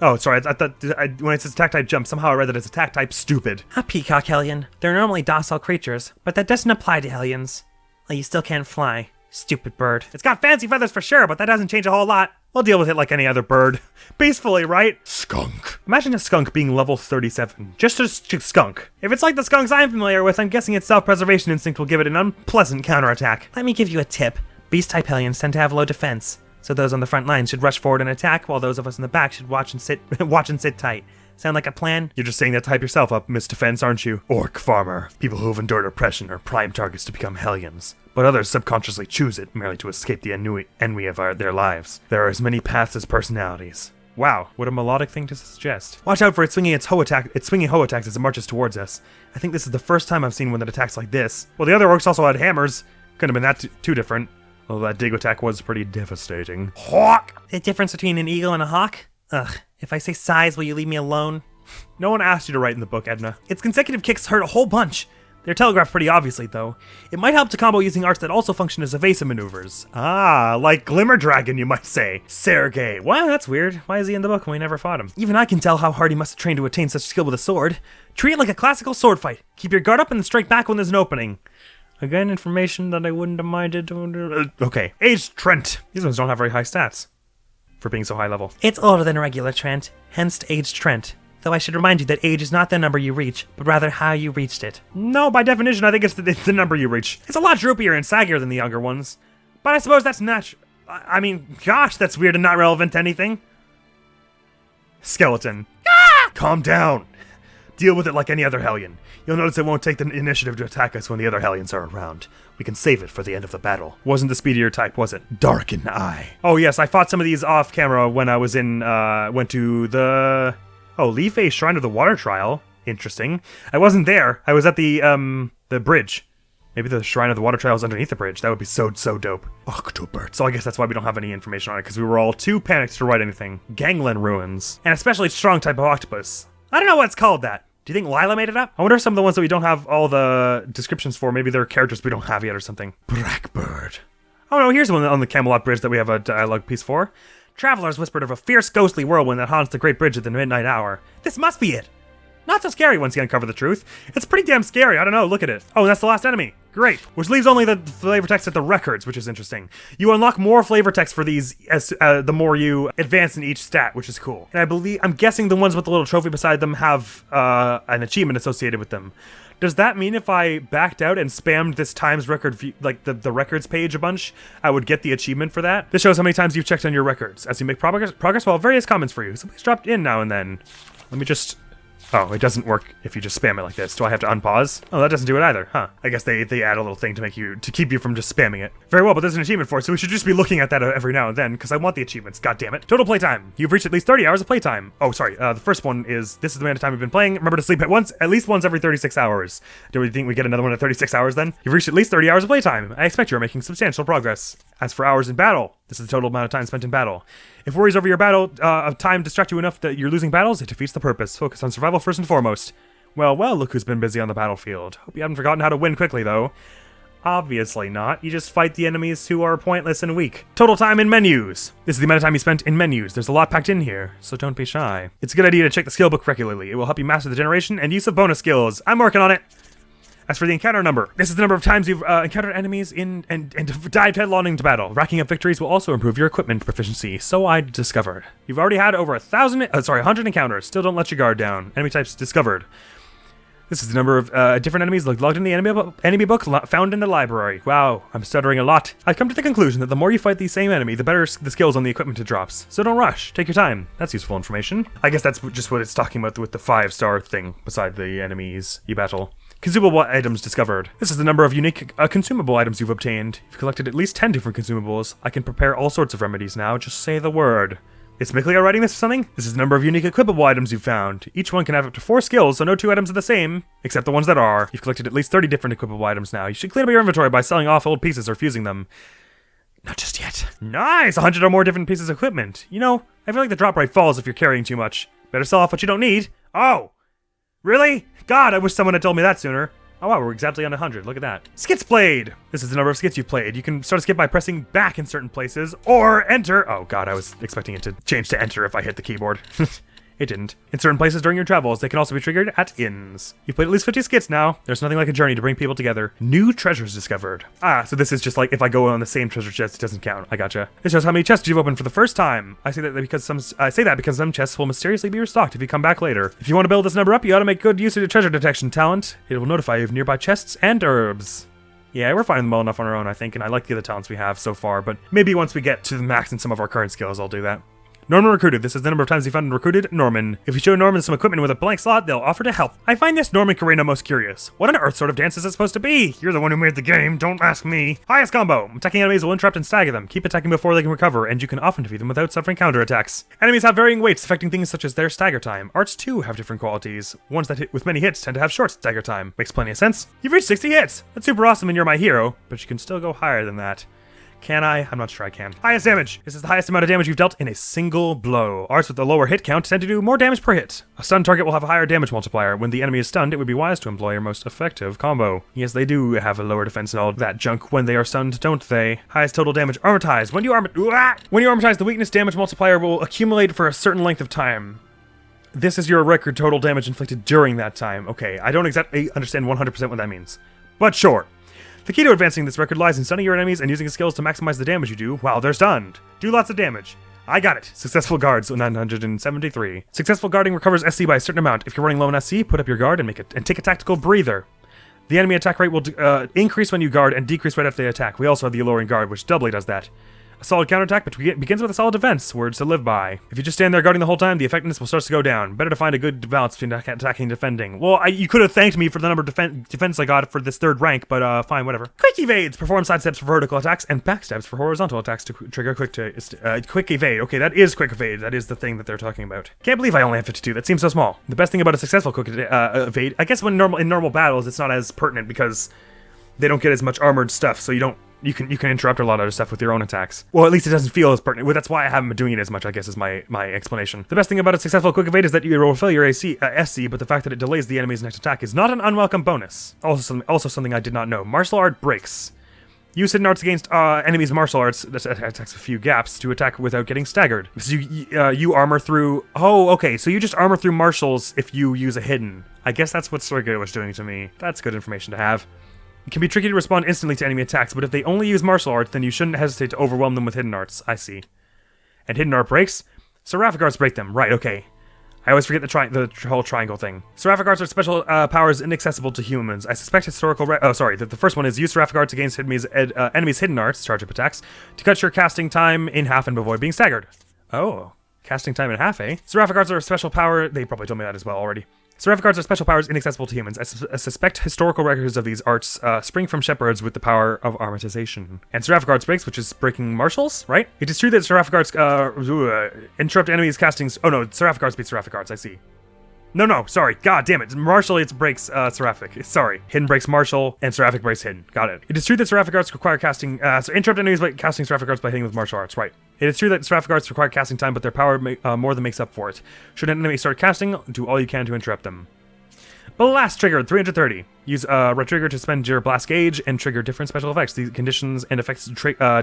Oh, sorry, I thought when it says attack type jump, somehow I read that it's attack type stupid. A peacock Hellion. They're normally docile creatures, but that doesn't apply to Hellions. Well, you still can't fly. Stupid bird. It's got fancy feathers for sure, but that doesn't change a whole lot. We'll deal with it like any other bird. Peacefully, right? Skunk. Imagine a skunk being level 37. Just a skunk. If it's like the skunks I'm familiar with, I'm guessing its self-preservation instinct will give it an unpleasant counterattack. Let me give you a tip. Beast-type Hellions tend to have low defense, so those on the front lines should rush forward and attack, while those of us in the back should watch and sit tight. Sound like a plan? You're just saying that to hype yourself up, Miss Defense, aren't you? Orc farmer. People who have endured oppression are prime targets to become Hellions. But others subconsciously choose it merely to escape the ennui of their lives. There are as many paths as personalities. Wow, what a melodic thing to suggest. Watch out for it swinging its swinging hoe attacks as it marches towards us. I think this is the first time I've seen one that attacks like this. Well, the other orcs also had hammers. Couldn't have been that too different. Although that dig attack was pretty devastating. Hawk! The difference between an eagle and a hawk? Ugh, if I say size, will you leave me alone? No one asked you to write in the book, Edna. Its consecutive kicks hurt a whole bunch. They're telegraphed pretty obviously, though. It might help to combo using arts that also function as evasive maneuvers. Ah, like Glimmer Dragon, you might say. Sergei. Well, that's weird. Why is he in the book when we never fought him? Even I can tell how hard he must have trained to attain such skill with a sword. Treat it like a classical sword fight. Keep your guard up and then strike back when there's an opening. Again, information that I wouldn't have minded. Okay. Aged Trent. These ones don't have very high stats for being so high level. It's older than a regular Trent, hence aged Trent. Though I should remind you that age is not the number you reach, but rather how you reached it. No, by definition, I think it's the number you reach. It's a lot droopier and saggier than the younger ones. But I suppose that's natural. I mean, gosh, that's weird and not relevant to anything. Skeleton. Ah! Calm down. Deal with it like any other Hellion. You'll notice it won't take the initiative to attack us when the other Hellions are around. We can save it for the end of the battle. Wasn't the speedier type, was it? Darken Eye. Oh yes, I fought some of these off camera when I was went to the... Oh, Leaf-A Shrine of the Water Trial. Interesting. I wasn't there. I was at the bridge. Maybe the Shrine of the Water Trial is underneath the bridge. That would be so dope. Octobird. So I guess that's why we don't have any information on it, because we were all too panicked to write anything. Gangland Ruins. An especially strong type of octopus. I don't know what's called that. Do you think Lila made it up? I wonder if some of the ones that we don't have all the descriptions for, maybe they're characters we don't have yet or something. Blackbird. Oh no, here's one on the Camelot Bridge that we have a dialogue piece for. Travelers whispered of a fierce ghostly whirlwind that haunts the great bridge at the midnight hour. This must be it. Not so scary once you uncover the truth. It's pretty damn scary, I don't know, look at it. Oh, and that's the last enemy. Great. Which leaves only the flavor text at the records, which is interesting. You unlock more flavor text for these as the more you advance in each stat, which is cool. And I'm guessing the ones with the little trophy beside them have an achievement associated with them. Does that mean if I backed out and spammed this times record, like the records page a bunch, I would get the achievement for that? This shows how many times you've checked on your records. As you make progress, well, various comments for you. So please drop in now and then. Let me just... Oh, it doesn't work if you just spam it like this. Do I have to unpause? Oh, that doesn't do it either, huh? I guess they add a little thing to keep you from just spamming it. Very well, but there's an achievement for it, so we should just be looking at that every now and then, because I want the achievements, god damn it. Total playtime. You've reached at least 30 hours of playtime. Oh, sorry, the first one is, this is the amount of time you've been playing. Remember to sleep at least once every 36 hours. Do we think we get another one at 36 hours then? You've reached at least 30 hours of playtime. I expect you are making substantial progress. As for hours in battle, this is the total amount of time spent in battle. If worries over your battle of time distract you enough that you're losing battles, it defeats the purpose. Focus on survival first and foremost. Well, look who's been busy on the battlefield. Hope you haven't forgotten how to win quickly, though. Obviously not. You just fight the enemies who are pointless and weak. Total time in menus. This is the amount of time you spent in menus. There's a lot packed in here, so don't be shy. It's a good idea to check the skill book regularly. It will help you master the generation and use of bonus skills. I'm working on it. As for the encounter number, this is the number of times you've encountered enemies and dived headlong into battle. Racking up victories will also improve your equipment proficiency, so I discovered. You've already had over 100 encounters. Still don't let your guard down. Enemy types discovered. This is the number of different enemies logged in the enemy book found in the library. Wow, I'm stuttering a lot. I've come to the conclusion that the more you fight the same enemy, the better the skills on the equipment it drops. So don't rush. Take your time. That's useful information. I guess that's just what it's talking about with the 5-star thing beside the enemies you battle. Consumable items discovered. This is the number of unique consumable items you've obtained. You've collected at least 10 different consumables. I can prepare all sorts of remedies now. Just say the word. Is Mikliga writing this or something? This is the number of unique equipable items you've found. Each one can have up to 4 skills, so no 2 items are the same, except the ones that are. You've collected at least 30 different equipable items now. You should clean up your inventory by selling off old pieces or fusing them. Not just yet. Nice! 100 or more different pieces of equipment. You know, I feel like the drop rate falls if you're carrying too much. Better sell off what you don't need. Oh! Really? God, I wish someone had told me that sooner. Oh wow, we're exactly on 100, look at that. Skits played! This is the number of skits you've played. You can start a skit by pressing back in certain places, or enter. Oh god, I was expecting it to change to enter if I hit the keyboard. It didn't. In certain places during your travels, they can also be triggered at inns. You've played at least 50 skits now. There's nothing like a journey to bring people together. New treasures discovered. Ah, so this is just like if I go on the same treasure chest, it doesn't count. I gotcha. This shows how many chests you've opened for the first time. I say that because some chests will mysteriously be restocked if you come back later. If you want to build this number up, you ought to make good use of your treasure detection talent. It will notify you of nearby chests and herbs. Yeah, we're finding them well enough on our own, I think, and I like the other talents we have so far, but maybe once we get to the max in some of our current skills, I'll do that. Norman recruited. This is the number of times you found and recruited Norman. If you show Norman some equipment with a blank slot, they'll offer to help. I find this Norman Carino most curious. What on earth sort of dance is it supposed to be? You're the one who made the game, don't ask me. Highest combo. Attacking enemies will interrupt and stagger them. Keep attacking before they can recover, and you can often defeat them without suffering counterattacks. Enemies have varying weights, affecting things such as their stagger time. Arts too have different qualities. Ones that hit with many hits tend to have short stagger time. Makes plenty of sense. You've reached 60 hits. That's super awesome and you're my hero, but you can still go higher than that. Can I? I'm not sure I can. Highest damage. This is the highest amount of damage you've dealt in a single blow. Arts with a lower hit count tend to do more damage per hit. A stunned target will have a higher damage multiplier. When the enemy is stunned, it would be wise to employ your most effective combo. Yes, they do have a lower defense and all that junk when they are stunned, don't they? Highest total damage. Armortize. When you armortize, the weakness damage multiplier will accumulate for a certain length of time. This is your record total damage inflicted during that time. Okay, I don't exactly understand 100% what that means. But sure. The key to advancing this record lies in stunning your enemies and using skills to maximize the damage you do while they're stunned. Do lots of damage. I got it. Successful guards, 973. Successful guarding recovers SC by a certain amount. If you're running low on SC, put up your guard and take a tactical breather. The enemy attack rate will increase when you guard and decrease right after they attack. We also have the Alluring Guard, which doubly does that. A solid counterattack begins with a solid defense, words to live by. If you just stand there guarding the whole time, the effectiveness will start to go down. Better to find a good balance between attacking and defending. Well, you could have thanked me for the number of defense I got for this 3rd rank, but fine, whatever. Quick evades! Perform sidesteps for vertical attacks and backstabs for horizontal attacks to trigger quick evade. Okay, that is quick evade. That is the thing that they're talking about. Can't believe I only have 52. That seems so small. The best thing about a successful quick evade, I guess in normal battles, it's not as pertinent because they don't get as much armored stuff, so you don't You can interrupt a lot of other stuff with your own attacks. Well, at least it doesn't feel as pertinent. Well, that's why I haven't been doing it as much, I guess, is my explanation. The best thing about a successful quick evade is that you will fail your SC, but the fact that it delays the enemy's next attack is not an unwelcome bonus. Also something I did not know. Martial art breaks. Use hidden arts against enemies' martial arts that attacks a few gaps to attack without getting staggered. So you armor through... Oh, okay, so you just armor through martials if you use a hidden. I guess that's what Sergio was doing to me. That's good information to have. It can be tricky to respond instantly to enemy attacks, but if they only use martial arts, then you shouldn't hesitate to overwhelm them with hidden arts. I see. And hidden art breaks? Seraphic arts break them. Right, okay. I always forget the whole triangle thing. Seraphic arts are special powers inaccessible to humans. I suspect the first one is use Seraphic arts against enemies' hidden arts, charge-up attacks, to cut your casting time in half and avoid being staggered. Oh, casting time in half, eh? Seraphic arts are a special power. They probably told me that as well already. Seraphic arts are special powers inaccessible to humans. I suspect historical records of these arts spring from shepherds with the power of armatization. And Seraphic arts breaks, which is breaking martials, right? It is true that Seraphic arts interrupt enemies' castings. Oh no, Seraphic arts beat Seraphic arts, I see. No, sorry. God damn it. Martial, it breaks Seraphic. Sorry. Hidden breaks Martial, and Seraphic breaks Hidden. Got it. It is true that Seraphic arts require casting... so interrupt enemies by casting Seraphic arts by hitting with martial arts. Right. It is true that Seraphic arts require casting time, but their power more than makes up for it. Should an enemy start casting, do all you can to interrupt them. Blast triggered, 330. Use red trigger to spend your blast gauge and trigger different special effects. These conditions and effects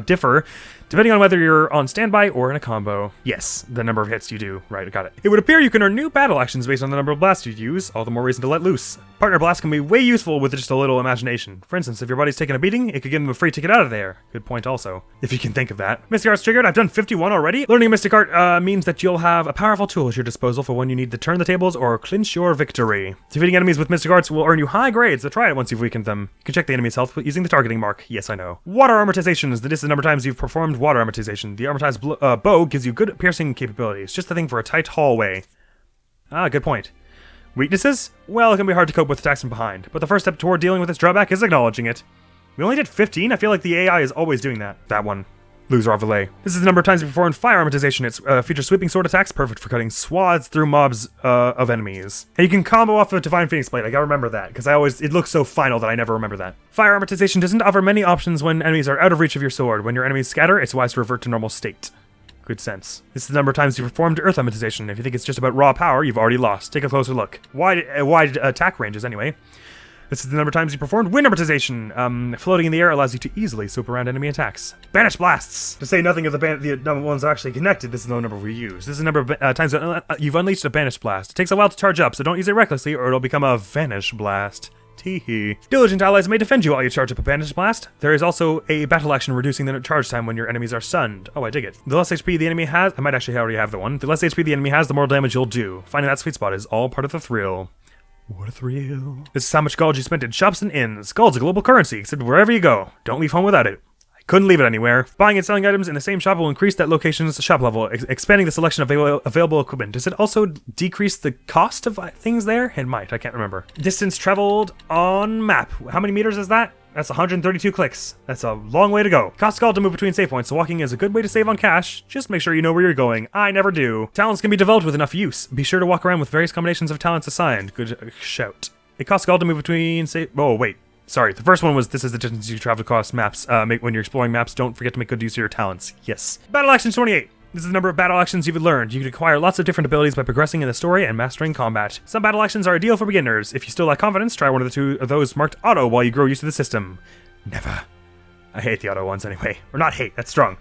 differ depending on whether you're on standby or in a combo. Yes, the number of hits you do. Right, I got it. It would appear you can earn new battle actions based on the number of blasts you use, all the more reason to let loose. Partner blast can be way useful with just a little imagination. For instance, if your buddy's taking a beating, it could give them a free ticket out of there. Good point also, if you can think of that. Mystic Art's triggered. I've done 51 already. Learning a Mystic Art means that you'll have a powerful tool at your disposal for when you need to turn the tables or clinch your victory. Defeating enemies with Mystic Arts will earn you high grades, so try it once you've weakened them. You can check the enemy's health using the targeting mark. Yes, I know. Water amortization is the distance number of times you've performed water amortization. The amortized bow gives you good piercing capabilities. Just the thing for a tight hallway. Ah, good point. Weaknesses? Well, it can be hard to cope with attacks from behind, but the first step toward dealing with its drawback is acknowledging it. We only did 15? I feel like the AI is always doing that. That one. Loser Reveille. This is the number of times you performed fire amortization. It features sweeping sword attacks, perfect for cutting swaths through mobs of enemies. And you can combo off of Divine Phoenix Blade. I gotta remember that, because it looks so final that I never remember that. Fire amortization doesn't offer many options when enemies are out of reach of your sword. When your enemies scatter, it's wise to revert to normal state. Good sense. This is the number of times you performed Earth amortization. If you think it's just about raw power, you've already lost. Take a closer look. Wide attack ranges, anyway. This is the number of times you performed wind amortization. Floating in the air allows you to easily swoop around enemy attacks. Banish blasts. To say nothing of the ones actually connected, this is the number we use. This is the number of times that you've unleashed a banish blast. It takes a while to charge up, so don't use it recklessly or it'll become a vanish blast. Teehee. Diligent allies may defend you while you charge up a banish blast. There is also a battle action reducing the charge time when your enemies are stunned. Oh, I dig it. The less HP the enemy has, I might actually already have the one. The less HP the enemy has, the more damage you'll do. Finding that sweet spot is all part of the thrill. What a thrill. This is how much gold you spent in shops and inns. Gold's a global currency, except wherever you go. Don't leave home without it. I couldn't leave it anywhere. Buying and selling items in the same shop will increase that location's shop level, expanding the selection of available equipment. Does it also decrease the cost of things there? It might, I can't remember. Distance traveled on map. How many meters is that? That's 132 clicks. That's a long way to go. Costs gold to move between save points, so walking is a good way to save on cash. Just make sure you know where you're going. I never do. Talents can be developed with enough use. Be sure to walk around with various combinations of talents assigned. Good shout. It costs gold to move between Oh, wait. Sorry, the first one was this is the distance you travel across maps. When you're exploring maps, don't forget to make good use of your talents. Yes. Battle Action 28. This is the number of battle actions you've learned. You can acquire lots of different abilities by progressing in the story and mastering combat. Some battle actions are ideal for beginners. If you still lack confidence, try one of the two of those marked auto while you grow used to the system. Never. I hate the auto ones anyway. Or not hate, that's strong.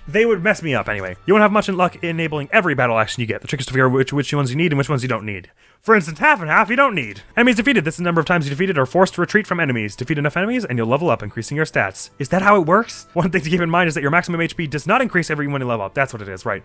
They would mess me up anyway. You won't have much luck enabling every battle action you get. The trick is to figure out which ones you need and which ones you don't need. For instance, half and half you don't need. Enemies defeated. This is the number of times you defeated or forced to retreat from enemies. Defeat enough enemies and you'll level up, increasing your stats. Is that how it works? One thing to keep in mind is that your maximum HP does not increase every when you level up. That's what it is, right.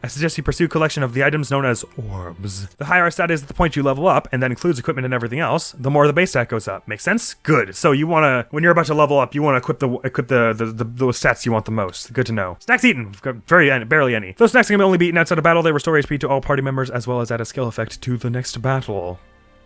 I suggest you pursue collection of the items known as orbs. The higher a stat is at the point you level up, and that includes equipment and everything else, the more the base stat goes up. Make sense? Good. So you wanna, when you're about to level up, you wanna equip those stats you want the most. Good to know. Snacks eaten. We've got barely any. Those snacks can only be eaten outside of battle. They restore HP to all party members, as well as add a skill effect to the next battle.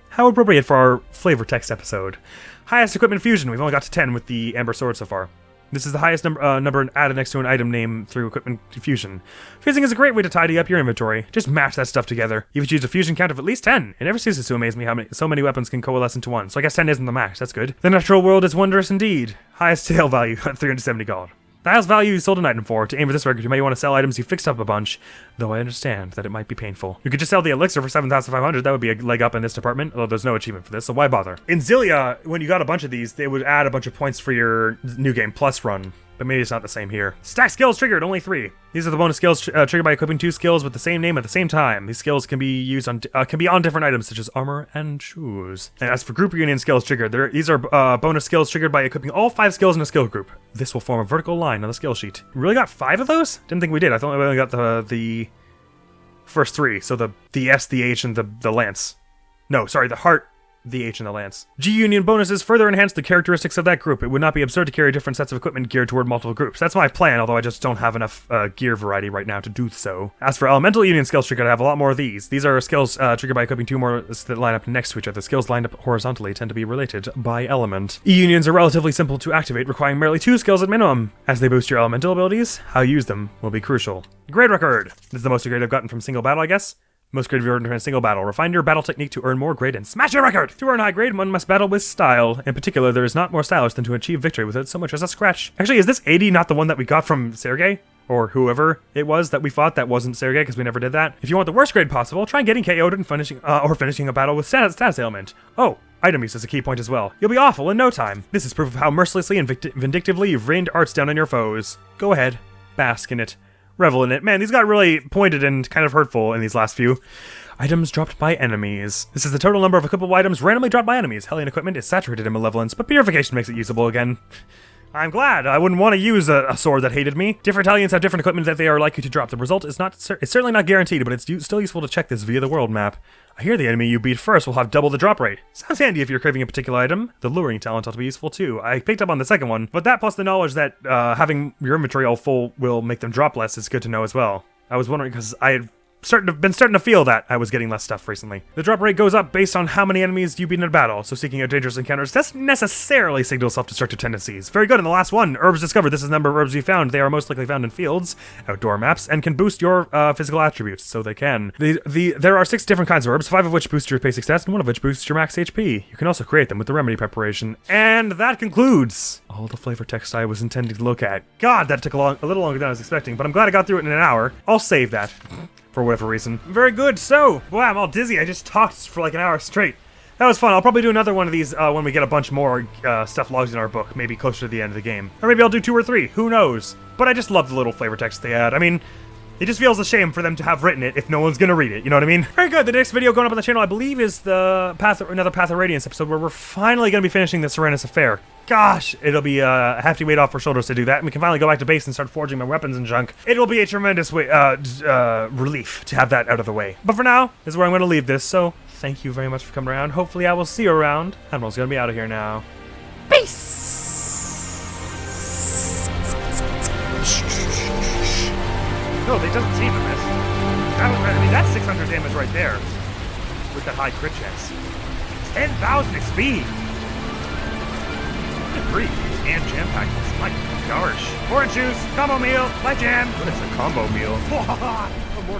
How appropriate for our flavor text episode. Highest equipment fusion. We've only got to 10 with the Amber Sword so far. This is the highest number added next to an item name through equipment fusion. Fusing is a great way to tidy up your inventory. Just mash that stuff together. You choose a fusion count of at least 10. It never ceases to amaze me how so many weapons can coalesce into one. So I guess 10 isn't the max. That's good. The natural world is wondrous indeed. Highest sale value at 370 gold. The highest value you sold an item for. To aim for this record, you may want to sell items you fixed up a bunch, though I understand that it might be painful. You could just sell the elixir for 7,500. That would be a leg up in this department, although there's no achievement for this, so why bother? In Xillia, when you got a bunch of these, they would add a bunch of points for your New Game Plus run. But maybe it's not the same here. Stack skills triggered, only 3. These are the bonus skills triggered by equipping 2 skills with the same name at the same time. These skills can be used on different items such as armor and shoes. And as for group reunion skills triggered, these are bonus skills triggered by equipping all 5 skills in a skill group. This will form a vertical line on the skill sheet. We really got 5 of those? Didn't think we did. I thought we only got the first 3. So the S, the H, and the lance. No, sorry, the heart, the H, and the lance. G-Union bonuses further enhance the characteristics of that group. It would not be absurd to carry different sets of equipment geared toward multiple groups. That's my plan, although I just don't have enough gear variety right now to do so. As for Elemental Union skills triggered, I have a lot more of these. These are skills triggered by equipping 2 more that line up next to each other. Skills lined up horizontally tend to be related by element. E-Unions are relatively simple to activate, requiring merely 2 skills at minimum. As they boost your elemental abilities, how you use them will be crucial. Grade record! This is the most grade I've gotten from single battle, I guess. Most grade earned in a single battle. Refine your battle technique to earn more grade and smash your record! To earn high grade, one must battle with style. In particular, there is not more stylish than to achieve victory without so much as a scratch. Actually, is this 80 not the one that we got from Sergei? Or whoever it was that we fought that wasn't Sergei, because we never did that. If you want the worst grade possible, try getting KO'd and finishing a battle with status ailment. Oh, item use is a key point as well. You'll be awful in no time. This is proof of how mercilessly and vindictively you've rained arts down on your foes. Go ahead, bask in it. Revel in it. Man, these got really pointed and kind of hurtful in these last few. Items dropped by enemies. This is the total number of equipable items randomly dropped by enemies. Hellion equipment is saturated in malevolence, but purification makes it usable again. I'm glad. I wouldn't want to use a sword that hated me. Different Hellions have different equipment that they are likely to drop. The result is it's certainly not guaranteed, but it's still useful to check this via the world map. I hear the enemy you beat first will have double the drop rate. Sounds handy if you're craving a particular item. The luring talent ought to be useful too. I picked up on the second one, but that plus the knowledge that having your inventory all full will make them drop less is good to know as well. I was wondering because I had been starting to feel that I was getting less stuff recently. The drop rate goes up based on how many enemies you beat in a battle, so seeking out dangerous encounters doesn't necessarily signal self-destructive tendencies. Very good. In the last one, herbs discovered. This is the number of herbs you found. They are most likely found in fields, outdoor maps, and can boost your physical attributes, so they can. There are 6 different kinds of herbs, 5 of which boost your basic stats, and 1 of which boosts your max HP. You can also create them with the remedy preparation. And that concludes all the flavor text I was intending to look at. God, that took a little longer than I was expecting, but I'm glad I got through it in an hour. I'll save that. For whatever reason. Very good. So, boy, I'm all dizzy. I just talked for like an hour straight. That was fun. I'll probably do another one of these when we get a bunch more stuff logged in our book, maybe closer to the end of the game. Or maybe I'll do 2 or 3. Who knows? But I just love the little flavor text they add. I mean, it just feels a shame for them to have written it if no one's gonna read it. You know what I mean? Very good. The next video going up on the channel, I believe, is the another Path of Radiance episode where we're finally gonna be finishing the Serenus Affair. Gosh, it'll be a hefty weight off our shoulders to do that, and we can finally go back to base and start forging my weapons and junk. It'll be a tremendous relief to have that out of the way. But for now, this is where I'm going to leave this, so thank you very much for coming around. Hopefully I will see you around. Admiral's going to be out of here now. Peace! No, they doesn't seem to miss. I mean, that's 600 damage right there. With that high crit chance. 10,000 XP! Free and jam pack this. My gosh. Orange juice, combo meal, my jam. What is a combo meal? More